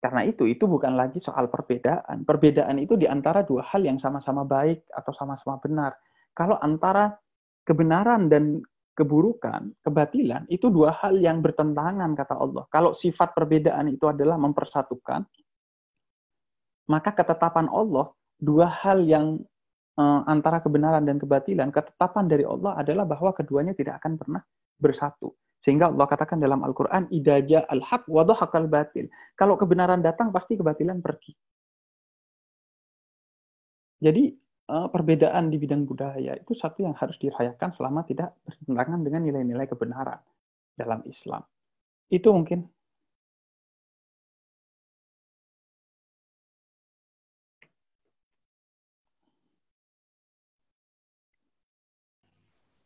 Karena itu bukan lagi soal perbedaan. Perbedaan itu di antara dua hal yang sama-sama baik atau sama-sama benar. Kalau antara kebenaran dan keburukan, kebatilan, itu dua hal yang bertentangan, kata Allah. Kalau sifat perbedaan itu adalah mempersatukan, maka ketetapan Allah, dua hal yang antara kebenaran dan kebatilan, ketetapan dari Allah adalah bahwa keduanya tidak akan pernah bersatu. Sehingga Allah katakan dalam Al-Quran, idaja al-haq wadhahakal batil. Kalau kebenaran datang, pasti kebatilan pergi. Jadi, perbedaan di bidang budaya itu satu yang harus dirayakan selama tidak bertentangan dengan nilai-nilai kebenaran dalam Islam. Itu mungkin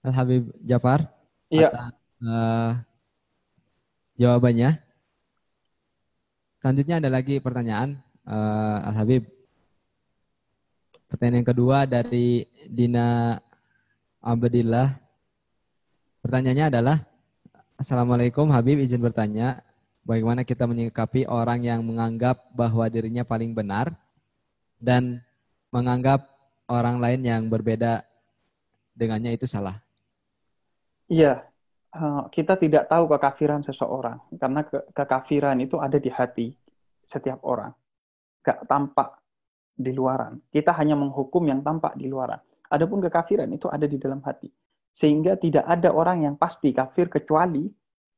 Al Habib Jafar Iya, atas jawabannya. Selanjutnya ada lagi pertanyaan Al Habib. Pertanyaan yang kedua dari Dina Abdillah. Pertanyaannya adalah, Assalamualaikum Habib, izin bertanya, bagaimana kita menyikapi orang yang menganggap bahwa dirinya paling benar dan menganggap orang lain yang berbeda dengannya itu salah? iya. Kita tidak tahu kekafiran seseorang karena kekafiran itu ada di hati setiap orang, gak tampak di luaran. Kita hanya menghukum yang tampak di luaran. Adapun kekafiran itu ada di dalam hati. Sehingga tidak ada orang yang pasti kafir kecuali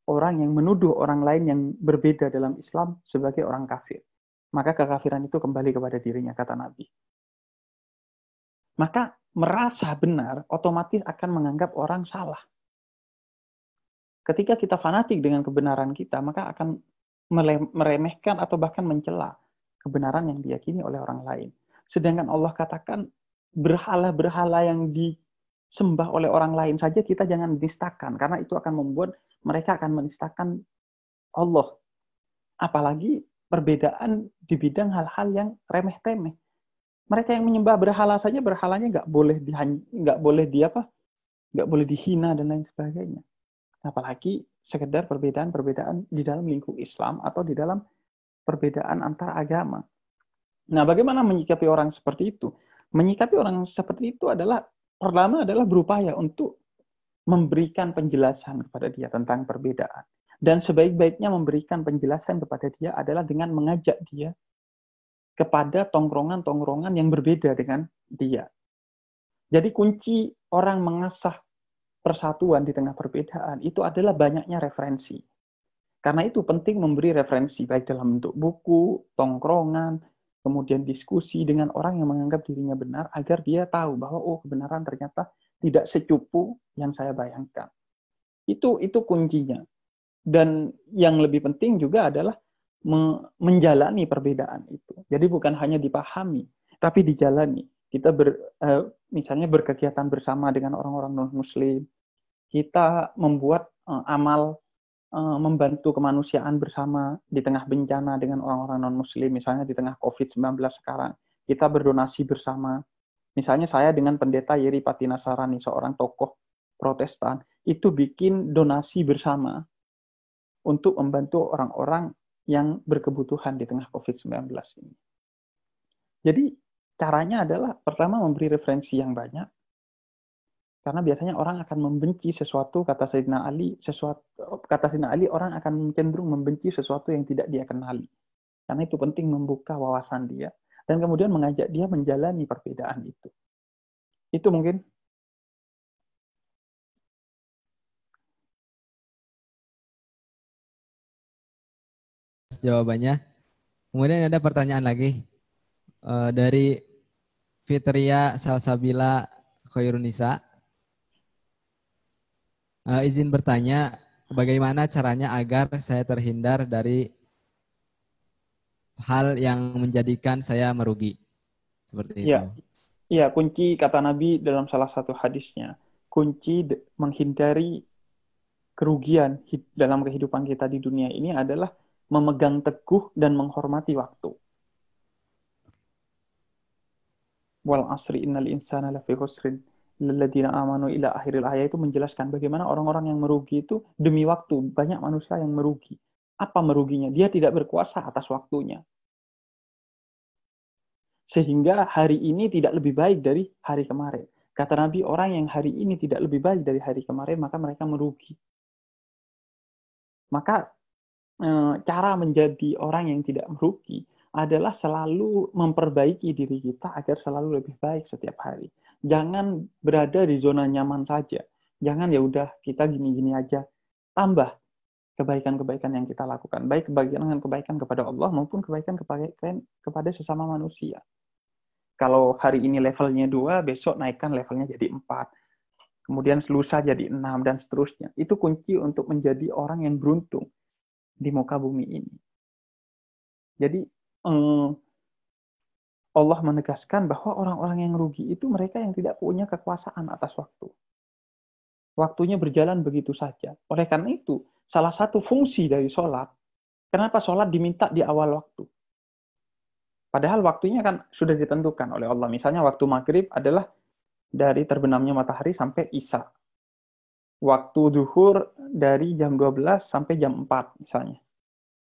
orang yang menuduh orang lain yang berbeda dalam Islam sebagai orang kafir. Maka kekafiran itu kembali kepada dirinya, kata Nabi. Maka merasa benar otomatis akan menganggap orang salah. Ketika kita fanatik dengan kebenaran kita, maka akan meremehkan atau bahkan mencela kebenaran yang diyakini oleh orang lain. Sedangkan Allah katakan berhala-berhala yang disembah oleh orang lain saja kita jangan nistakan, karena itu akan membuat mereka akan menistakan Allah. Apalagi perbedaan di bidang hal-hal yang remeh-temeh. Mereka yang menyembah berhala saja, berhalanya nggak boleh nggak boleh dihina dan lain sebagainya. Apalagi sekedar perbedaan-perbedaan di dalam lingkup Islam atau di dalam perbedaan antar agama. Nah, bagaimana menyikapi orang seperti itu? Menyikapi orang seperti itu adalah, pertama adalah berupaya untuk memberikan penjelasan kepada dia tentang perbedaan. Dan sebaik-baiknya memberikan penjelasan kepada dia adalah dengan mengajak dia kepada tongkrongan-tongkrongan yang berbeda dengan dia. Jadi kunci orang mengasah persatuan di tengah perbedaan itu adalah banyaknya referensi. Karena itu penting memberi referensi baik dalam bentuk buku, tongkrongan, kemudian diskusi dengan orang yang menganggap dirinya benar agar dia tahu bahwa oh kebenaran ternyata tidak secupu yang saya bayangkan. Itu kuncinya. Dan yang lebih penting juga adalah menjalani perbedaan itu. Jadi bukan hanya dipahami, tapi dijalani. Kita misalnya berkegiatan bersama dengan orang-orang non-muslim, kita membuat amal membantu kemanusiaan bersama di tengah bencana dengan orang-orang non-muslim, misalnya di tengah COVID-19 sekarang. Kita berdonasi bersama. Misalnya saya dengan pendeta Yeri Patinasarani, seorang tokoh Protestan, itu bikin donasi bersama untuk membantu orang-orang yang berkebutuhan di tengah COVID-19 ini. Jadi caranya adalah pertama memberi referensi yang banyak, karena biasanya orang akan membenci sesuatu, kata Sayyidina Ali, orang akan cenderung membenci sesuatu yang tidak dia kenali. Karena itu penting membuka wawasan dia dan kemudian mengajak dia menjalani perbedaan itu. Itu mungkin. Jawabannya. Kemudian ada pertanyaan lagi dari Fitria Salsabila Khairunisa. Izin bertanya, bagaimana caranya agar saya terhindar dari hal yang menjadikan saya merugi? Seperti itu. Ya, ya, kunci kata Nabi dalam salah satu hadisnya, kunci menghindari kerugian dalam kehidupan kita di dunia ini adalah memegang teguh dan menghormati waktu. Wal asri innal insana lafi khusrin lilladzina amanu ila akhiril ayat, itu menjelaskan bagaimana orang-orang yang merugi itu demi waktu. Banyak manusia yang merugi. Apa meruginya? Dia tidak berkuasa atas waktunya. Sehingga hari ini tidak lebih baik dari hari kemarin. Kata Nabi, orang yang hari ini tidak lebih baik dari hari kemarin, maka mereka merugi. Maka cara menjadi orang yang tidak merugi adalah selalu memperbaiki diri kita agar selalu lebih baik setiap hari. Jangan berada di zona nyaman saja. Jangan ya udah kita gini-gini aja. Tambah kebaikan-kebaikan yang kita lakukan. Baik kebaikan kepada Allah maupun kebaikan kepada sesama manusia. Kalau hari ini levelnya 2, besok naikkan levelnya jadi 4. Kemudian lusa jadi 6 dan seterusnya. Itu kunci untuk menjadi orang yang beruntung di muka bumi ini. Jadi Allah menegaskan bahwa orang-orang yang rugi itu mereka yang tidak punya kekuasaan atas waktu. Waktunya berjalan begitu saja. Oleh karena itu, salah satu fungsi dari sholat, kenapa sholat diminta di awal waktu? Padahal waktunya kan sudah ditentukan oleh Allah. Misalnya waktu maghrib adalah dari terbenamnya matahari sampai isya. Waktu zuhur dari jam 12 sampai jam 4 misalnya.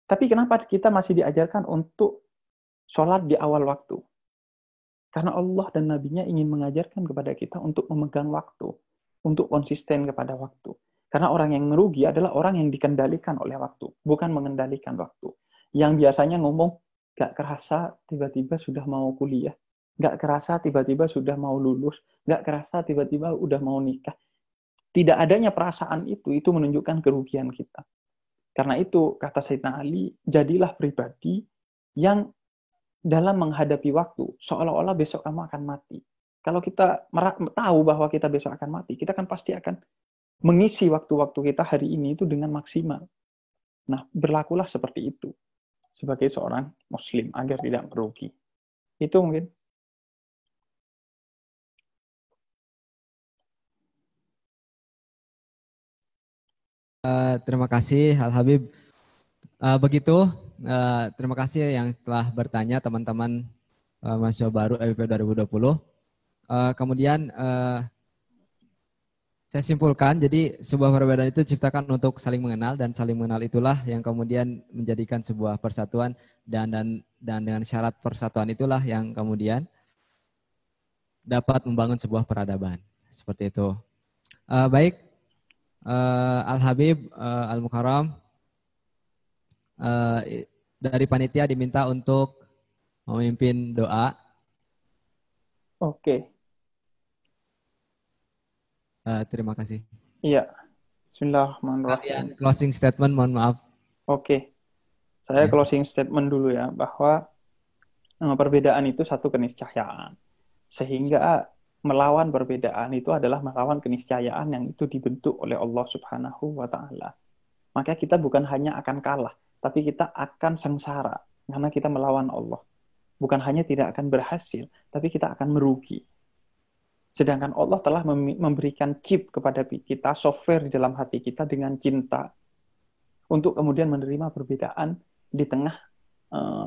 Tapi kenapa kita masih diajarkan untuk sholat di awal waktu? Karena Allah dan Nabi-Nya ingin mengajarkan kepada kita untuk memegang waktu. Untuk konsisten kepada waktu. Karena orang yang merugi adalah orang yang dikendalikan oleh waktu. Bukan mengendalikan waktu. Yang biasanya ngomong, gak kerasa tiba-tiba sudah mau kuliah. Gak kerasa tiba-tiba sudah mau lulus. Gak kerasa tiba-tiba udah mau nikah. Tidak adanya perasaan itu menunjukkan kerugian kita. Karena itu, kata Sayyidina Ali, jadilah pribadi yang dalam menghadapi waktu, seolah-olah besok kamu akan mati. Kalau kita tahu bahwa kita besok akan mati, kita kan pasti akan mengisi waktu-waktu kita hari ini itu dengan maksimal. Nah, berlakulah seperti itu sebagai seorang muslim agar tidak merugi. Itu mungkin. Terima kasih Al Habib. Terima kasih yang telah bertanya teman-teman mahasiswa baru LPP 2020. Kemudian saya simpulkan, jadi sebuah perbedaan itu diciptakan untuk saling mengenal, dan saling mengenal itulah yang kemudian menjadikan sebuah persatuan, dan dengan syarat persatuan itulah yang kemudian dapat membangun sebuah peradaban. Seperti itu. Baik, Al Habib Al Mukarram, dari panitia diminta untuk memimpin doa. Oke. Terima kasih. Iya. Bismillahirrahmanirrahim. Kalian closing statement, mohon maaf. Oke. Saya Ya. closing statement dulu ya, bahwa perbedaan itu satu keniscayaan. Sehingga melawan perbedaan itu adalah melawan keniscayaan yang itu dibentuk oleh Allah Subhanahu wa Ta'ala. Maka kita bukan hanya akan kalah, tapi kita akan sengsara karena kita melawan Allah. Bukan hanya tidak akan berhasil, tapi kita akan merugi. Sedangkan Allah telah memberikan chip kepada kita, software di dalam hati kita dengan cinta, untuk kemudian menerima perbedaan di tengah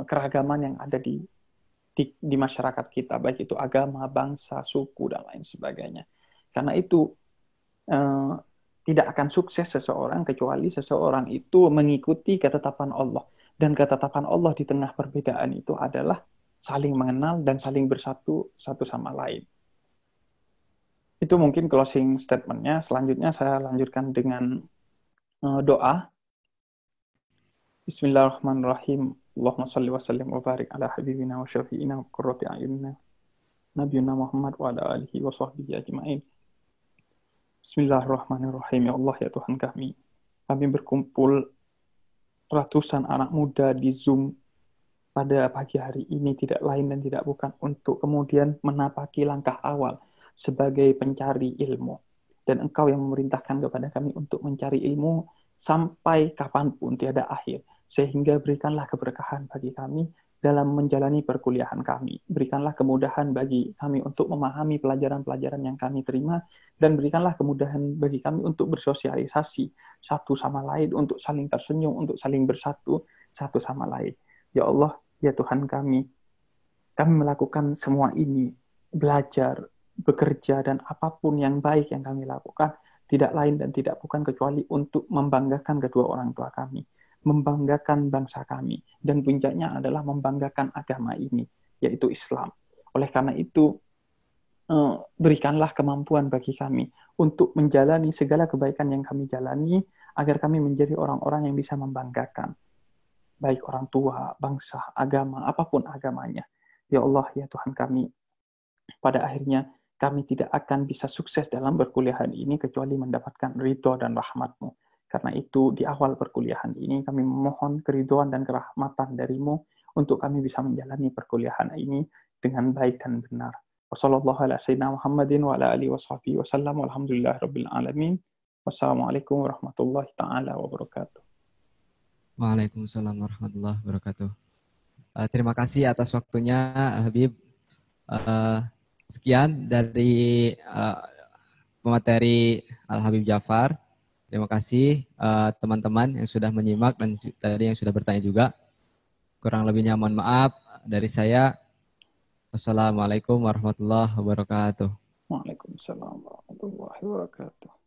keragaman yang ada di masyarakat kita, baik itu agama, bangsa, suku, dan lain sebagainya. Karena itu tidak akan sukses seseorang kecuali seseorang itu mengikuti ketetapan Allah. Dan ketetapan Allah di tengah perbedaan itu adalah saling mengenal dan saling bersatu satu sama lain. Itu mungkin closing statement-nya. Selanjutnya saya lanjutkan dengan doa. Bismillahirrahmanirrahim. Allahumma salli wa sallim wa barik ala habibina wa syafi'ina wa qurrati a'yunina nabiyuna Muhammad wa ala alihi wa sahbihi ajma'in. Bismillahirrahmanirrahim. Ya Allah, ya Tuhan kami. Kami berkumpul ratusan anak muda di Zoom pada pagi hari ini tidak lain dan tidak bukan untuk kemudian menapaki langkah awal sebagai pencari ilmu. Dan Engkau yang memerintahkan kepada kami untuk mencari ilmu sampai kapanpun tiada akhir. Sehingga berikanlah keberkahan bagi kami dalam menjalani perkuliahan kami. Berikanlah kemudahan bagi kami untuk memahami pelajaran-pelajaran yang kami terima, dan berikanlah kemudahan bagi kami untuk bersosialisasi satu sama lain, untuk saling tersenyum, untuk saling bersatu satu sama lain. Ya Allah, ya Tuhan kami melakukan semua ini, belajar, bekerja, dan apapun yang baik yang kami lakukan, tidak lain dan tidak bukan kecuali untuk membanggakan kedua orang tua kami, membanggakan bangsa kami, dan puncaknya adalah membanggakan agama ini, yaitu Islam. Oleh karena itu, berikanlah kemampuan bagi kami untuk menjalani segala kebaikan yang kami jalani, agar kami menjadi orang-orang yang bisa membanggakan, baik orang tua, bangsa, agama, apapun agamanya. Ya Allah, ya Tuhan kami, pada akhirnya kami tidak akan bisa sukses dalam perkuliahan ini kecuali mendapatkan ridho dan rahmat-Mu. Karena itu di awal perkuliahan ini kami memohon keridhoan dan kerahmatan dari-Mu untuk kami bisa menjalani perkuliahan ini dengan baik dan benar. Wassalamualaikum warahmatullahi taala wabarakatuh. Waalaikumsalam warahmatullahi wabarakatuh. Terima kasih atas waktunya, Habib. Sekian dari pemateri Al-Habib Jafar. Terima kasih teman-teman yang sudah menyimak dan tadi yang sudah bertanya juga. Kurang lebihnya mohon maaf dari saya. Wassalamualaikum warahmatullahi wabarakatuh. Waalaikumsalam warahmatullahi wabarakatuh.